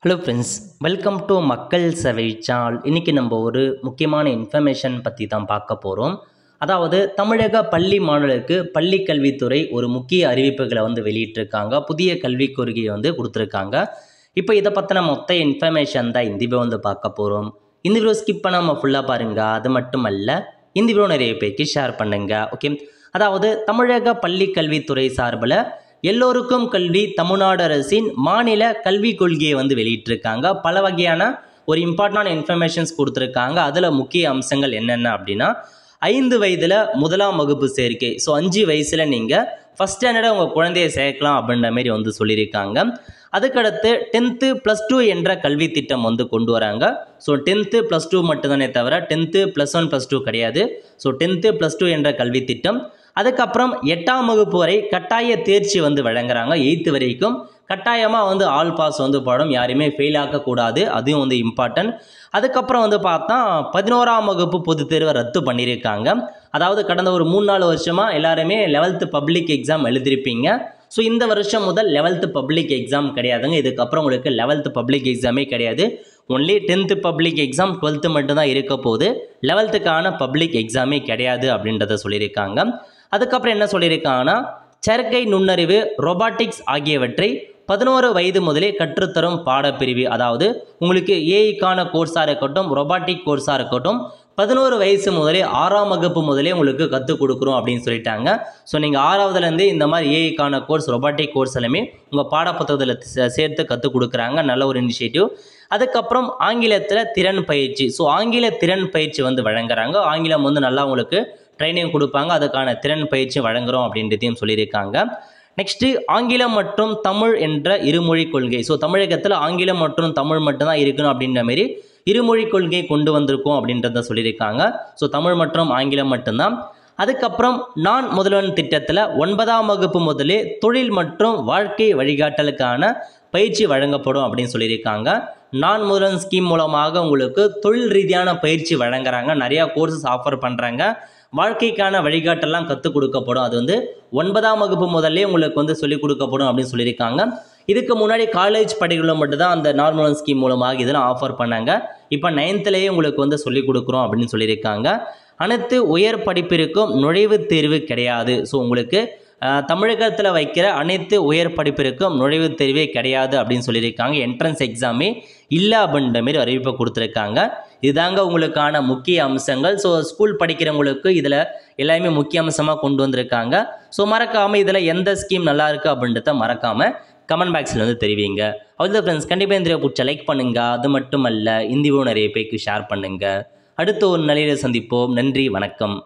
Hello friends, welcome to மக்கள் சேவை channel. இன்றைக்கி நம்ம ஒரு முக்கியமான இன்ஃபர்மேஷன் பற்றி தான் பார்க்க போகிறோம். அதாவது தமிழக பள்ளி மாணவர்களுக்கு பள்ளி கல்வித்துறை ஒரு முக்கிய அறிவிப்புகளை வெளியிட்டிருக்காங்க. புதிய கல்விக் கொள்கையை கொடுத்துருக்காங்க. இப்போ இதை பற்றின மொத்த இன்ஃபர்மேஷன் தான் இந்த வீடியோ பார்க்க போகிறோம். இந்த வீடியோ ஸ்கிப் பண்ணாமல் ஃபுல்லாக பாருங்கள். அது மட்டும் அல்ல, இந்த வீடியோ நிறைய பேருக்கு ஷேர் பண்ணுங்கள். ஓகே, அதாவது தமிழக பள்ளி கல்வித்துறை சார்பில் எல்லோருக்கும் கல்வி தமிழ்நாடு அரசின் மாநில கல்விக் கொள்கையை வெளியிட்டிருக்காங்க. பல வகையான ஒரு இம்பார்ட்டன்டான இன்ஃபர்மேஷன்ஸ் கொடுத்துருக்காங்க. அதில் முக்கிய அம்சங்கள் என்னென்ன அப்படின்னா, 5 வயதில் 1ஆம் வகுப்பு சேர்க்கை. ஸோ 5 வயசில் நீங்கள் ஃபஸ்ட் ஸ்டாண்டர்டாக உங்கள் குழந்தையை சேர்க்கலாம் அப்படின்ற மாரி சொல்லியிருக்காங்க. அதுக்கடுத்து 10th +2 என்ற கல்வி திட்டம் கொண்டு வராங்க. ஸோ 10th +2 மட்டும்தானே தவிர 10th +1 +2 கிடையாது. ஸோ 10th +2 என்ற கல்வி திட்டம். அதுக்கப்புறம் 8ஆம் வகுப்பு வரை கட்டாய தேர்ச்சி வழங்குறாங்க. 8th வரைக்கும் கட்டாயமாக ஆல் பாஸ் பாடம், யாரையுமே ஃபெயில் ஆக்கக்கூடாது. அதுவும் இம்பார்ட்டன்ட். அதுக்கப்புறம் பார்த்தா 11ஆம் வகுப்பு பொதுத் தேர்வை ரத்து பண்ணியிருக்காங்க. அதாவது கடந்த ஒரு 3-4 வருஷமாக எல்லாருமே 11th பப்ளிக் எக்ஸாம் எழுதிருப்பீங்க. ஸோ இந்த வருஷம் முதல் 11th பப்ளிக் எக்ஸாம் கிடையாதுங்க. இதுக்கப்புறம் உங்களுக்கு 11th பப்ளிக் எக்ஸாமே கிடையாது. Only 10th public exam, 12th மட்டும்தான் இருக்க போகுது. 11th பப்ளிக் எக்ஸாமே கிடையாது அப்படின்றத சொல்லியிருக்காங்க. அதுக்கப்புறம் என்ன சொல்லியிருக்காங்கன்னா, செயற்கை நுண்ணறிவு, ரொபாட்டிக்ஸ் ஆகியவற்றை 11 வயது முதலே கற்றுத்தரும் பாடப்பிரிவு. அதாவது உங்களுக்கு ஏஐக்கான கோர்ஸாக இருக்கட்டும், ரொபாட்டிக் கோர்ஸாக இருக்கட்டும், 11 வயசு முதலே 6ஆம் வகுப்பு முதலே உங்களுக்கு கற்றுக் கொடுக்குறோம் அப்படின்னு சொல்லிட்டாங்க. ஸோ நீங்கள் 6ஆவதுலேருந்து இந்த மாதிரி ஏஐக்கான கோர்ஸ், ரொபாட்டிக் கோர்ஸ் எல்லாமே உங்கள் பாடப்புத்தகத்தில் சேர்த்து கற்றுக் கொடுக்குறாங்க. நல்ல ஒரு இனிஷியேட்டிவ். அதுக்கப்புறம் ஆங்கிலத்தில் திறன் பயிற்சி. ஸோ ஆங்கில திறன் பயிற்சி வழங்குறாங்க. ஆங்கிலம் நல்லா உங்களுக்கு ட்ரைனிங் கொடுப்பாங்க. அதுக்கான திறன் பயிற்சி வழங்குகிறோம் அப்படின்றதையும் சொல்லியிருக்காங்க. நெக்ஸ்ட்டு ஆங்கிலம் மற்றும் தமிழ் என்ற இருமொழி கொள்கை. ஸோ தமிழகத்தில் ஆங்கிலம் மற்றும் தமிழ் மட்டும்தான் இருக்கணும் அப்படின்ற மாரி இருமொழி கொள்கை கொண்டு வந்திருக்கோம் அப்படின்றத சொல்லியிருக்காங்க. ஸோ தமிழ் மற்றும் ஆங்கிலம் மட்டும்தான். அதுக்கப்புறம் நான் முதல்வன் திட்டத்தில் 9ஆம் வகுப்பு முதலே தொழில் மற்றும் வாழ்க்கை வழிகாட்டலுக்கான பயிற்சி வழங்கப்படும் அப்படின்னு சொல்லியிருக்காங்க. நான் முதல்வன் ஸ்கீம் மூலமாக உங்களுக்கு தொழில் ரீதியான பயிற்சி வழங்குறாங்க. நிறையா கோர்சஸ் ஆஃபர் பண்ணுறாங்க. வாழ்க்கைக்கான வழிகாட்டெல்லாம் கற்றுக் கொடுக்கப்படும். அது 9ஆம் வகுப்பு முதல்லே உங்களுக்கு சொல்லிக் கொடுக்கப்படும் அப்படின்னு சொல்லியிருக்காங்க. இதுக்கு முன்னாடி காலேஜ் படிகளில் மட்டும்தான் அந்த நார்மல் ஸ்கீம் மூலமாக இதெல்லாம் ஆஃபர் பண்ணாங்க. இப்போ 9thலேயே உங்களுக்கு சொல்லிக் கொடுக்குறோம் அப்படின்னு சொல்லியிருக்காங்க. அனைத்து உயர் படிப்பிற்கும் நுழைவுத் தேர்வு கிடையாது. ஸோ உங்களுக்கு தமிழகத்தில் வைக்கிற அனைத்து உயர் படிப்பிற்கும் நுழைவுத் தேர்வே கிடையாது அப்படின்னு சொல்லியிருக்காங்க. என்ட்ரன்ஸ் எக்ஸாமே இல்லை அப்படின்ற மாரி அறிவிப்பை கொடுத்துருக்காங்க. இதுதாங்க உங்களுக்கான முக்கிய அம்சங்கள். ஸோ ஸ்கூல் படிக்கிறவங்களுக்கு இதில் எல்லாமே முக்கிய அம்சமாக கொண்டு வந்திருக்காங்க. ஸோ மறக்காமல் இதில் எந்த ஸ்கீம் நல்லா இருக்குது அப்படின்றத மறக்காமல் கமெண்ட் பாக்ஸில் தெரிவிங்க. அவ்வளோ ஃப்ரெண்ட்ஸ், கண்டிப்பாக இந்த வீடியோ பிடிச்ச லைக் பண்ணுங்கள். அது மட்டும் அல்ல, இந்த வீடியோ நிறைய பேருக்கு ஷேர் பண்ணுங்கள். அடுத்த ஒரு நிலையில் சந்திப்போம். நன்றி, வணக்கம்.